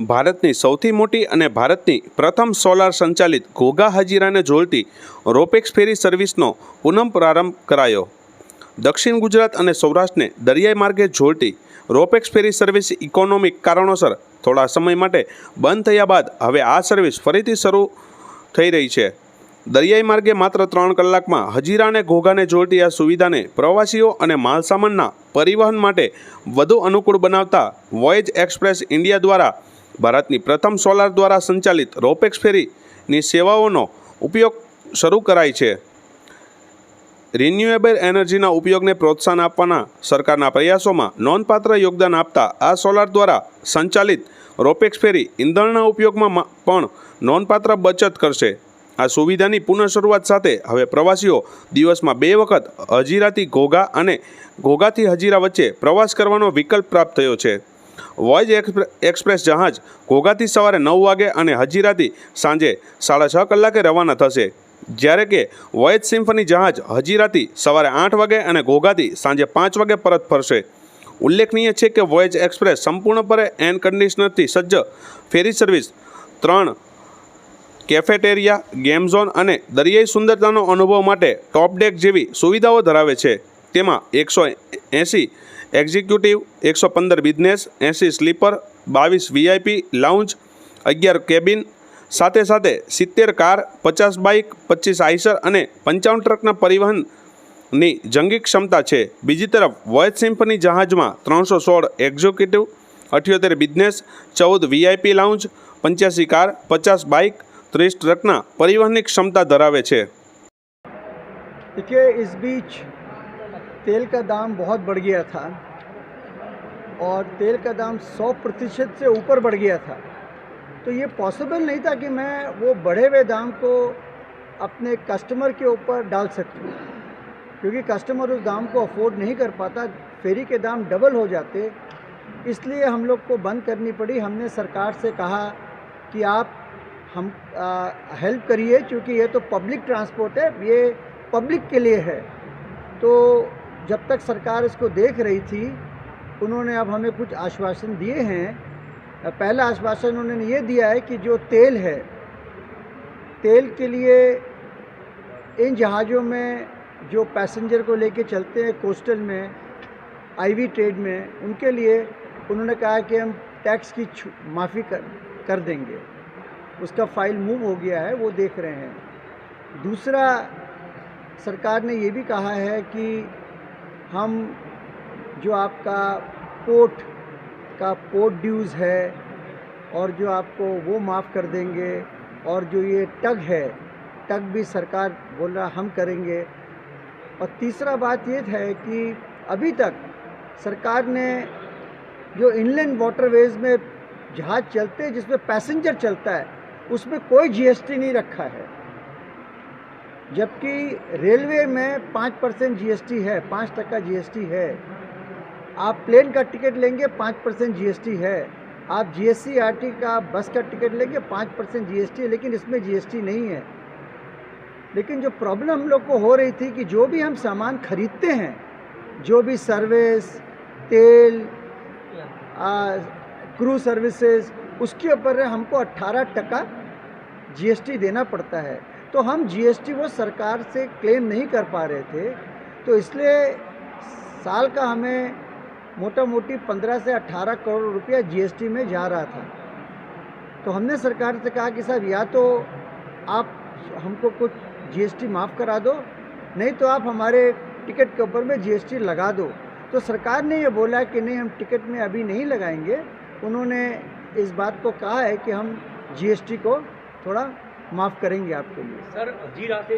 ભારતની સૌથી મોટી અને ભારતની પ્રથમ સોલાર સંચાલિત ઘોઘા હજીરાને જોડતી રોપેક્સ ફેરી સર્વિસનો પુનઃ પ્રારંભ કરાયો। દક્ષિણ ગુજરાત અને સૌરાષ્ટ્રને દરિયાઈ માર્ગે જોડતી રોપેક્સ ફેરી સર્વિસ ઇકોનોમિક કારણોસર થોડા સમય માટે બંધ થયા બાદ હવે આ સર્વિસ ફરીથી શરૂ થઈ રહી છે। દરિયાઈ માર્ગે માત્ર 3 કલાકમાં હજીરા અને ઘોઘાને જોડતી આ સુવિધાને પ્રવાસીઓ અને માલસામાનના પરિવહન માટે વધુ અનુકૂળ બનાવતા વોયેજ એક્સપ્રેસ ઇન્ડિયા દ્વારા ભારतની प्रथम सोलार द्वारा संचालित रोपेक्स फेरीनी सेवाओं उपयोग शुरू कराई है। रिन्यूएबल एनर्जीना उपयोग ने प्रोत्साहन आपवाना सरकारना प्रयासों में नोंधपात्र योगदान आपता आ सोलार द्वारा संचालित रोपेक्स फेरी ईंधणना उपयोग में पण नोंधपात्र बचत करशे। आ सुविधानी पुनः शरूआत साथे हवे प्रवासीओ दिवस में 2 वखत हजीराथी घोघा अने घोघाथी हजीरा वच्चे प्रवास करवानो विकल्प प्राप्त थयो छे। वॉयज एक्सप्रेस जहाज घोघाथी सवारे 9 वागे और हजीराथी सांजे 6:30 कलाके रवाना थशे, ज्यारे के वॉयज सिम्फनी जहाज हजीराथी सवारे 8 वागे और घोघाथी सांजे 5 वागे परत फरशे। उल्लेखनीय है कि वॉयज एक्सप्रेस संपूर्णपणे एयर कंडीशनरथी सज्ज ferry service 3 cafeteria, game zone और दरियाई सुंदरतानो अनुभव माटे टॉप डेक जेवी सुविधाओं धरावे छे। तेमां 180 executive, 115 business, 80 sleeper, 22 VIP lounge, 11 cabin, साथे साथे 70 कार, 50 बाइक, 25 आइसर और 55 ट्रकना परिवहननी जंगी क्षमता है। बीजी तरफ वॉयज सिम्फनी जहाज में 316 executive, 78 business, 14 VIP lounge, 85 car, 50 bike, 30 ट्रकना परिवहननी क्षमता धरावे छे। देखिए, इस बीच तेल का दाम बहुत बढ़ गया था और तेल का दाम 100% से ऊपर बढ़ गया था, तो ये पॉसिबल नहीं था कि मैं वो बढ़े हुए दाम को अपने कस्टमर के ऊपर डाल सकूं, क्योंकि कस्टमर उस दाम को अफोर्ड नहीं कर पाता। फेरी के दाम डबल हो जाते, इसलिए हम लोग को बंद करनी पड़ी। हमने सरकार से कहा कि आप हम हेल्प करिए, क्योंकि ये तो पब्लिक ट्रांसपोर्ट है, ये पब्लिक के लिए है। तो जब तक सरकार इसको देख रही थी, उन्होंने अब हमें कुछ आश्वासन दिए हैं। पहला आश्वासन उन्होंने ये दिया है कि जो तेल है, तेल के लिए इन जहाज़ों में जो पैसेंजर को लेके चलते हैं कोस्टल में, आईवी ट्रेड में, उनके लिए उन्होंने कहा कि हम टैक्स की माफ़ी कर देंगे। उसका फाइल मूव हो गया है, वो देख रहे हैं। दूसरा, सरकार ने ये भी कहा है कि हम जो आपका पोर्ट ड्यूज़ है और जो आपको वो माफ़ कर देंगे, और जो ये टग है, टग भी सरकार बोल रहा हम करेंगे। और तीसरा बात ये है कि अभी तक सरकार ने जो इनलैंड वाटरवेज़ में जहाज़ चलते हैं जिसमें पैसेंजर चलता है, उसमें कोई जीएसटी नहीं रखा है, जबकि रेलवे में 5% जीएसटी है, 5% जीएसटी है। आप प्लेन का टिकट लेंगे 5% जीएसटी है, आप जीएससीआरटी का बस का टिकट लेंगे 5% जीएसटी है, लेकिन इसमें जीएसटी नहीं है। लेकिन जो प्रॉब्लम हम लोग को हो रही थी कि जो भी हम सामान खरीदते हैं, जो भी सर्विस, तेल, क्रू सर्विसेज, उसके ऊपर हमको 18% जीएसटी देना पड़ता है। तो हम जीएसटी वो सरकार से क्लेम नहीं कर पा रहे थे, तो इसलिए साल का हमें मोटा मोटी 15 से 18 करोड़ रुपया जीएसटी में जा रहा था। तो हमने सरकार से कहा कि साहब, या तो आप हमको कुछ जीएसटी माफ़ करा दो, नहीं तो आप हमारे टिकट के ऊपर में जीएसटी लगा दो। तो सरकार ने ये बोला कि नहीं, हम टिकट में अभी नहीं लगाएंगे। उन्होंने इस बात को कहा है कि हम जीएसटी को थोड़ा माफ़ करेंगे आपके लिए। सर, हजीरा से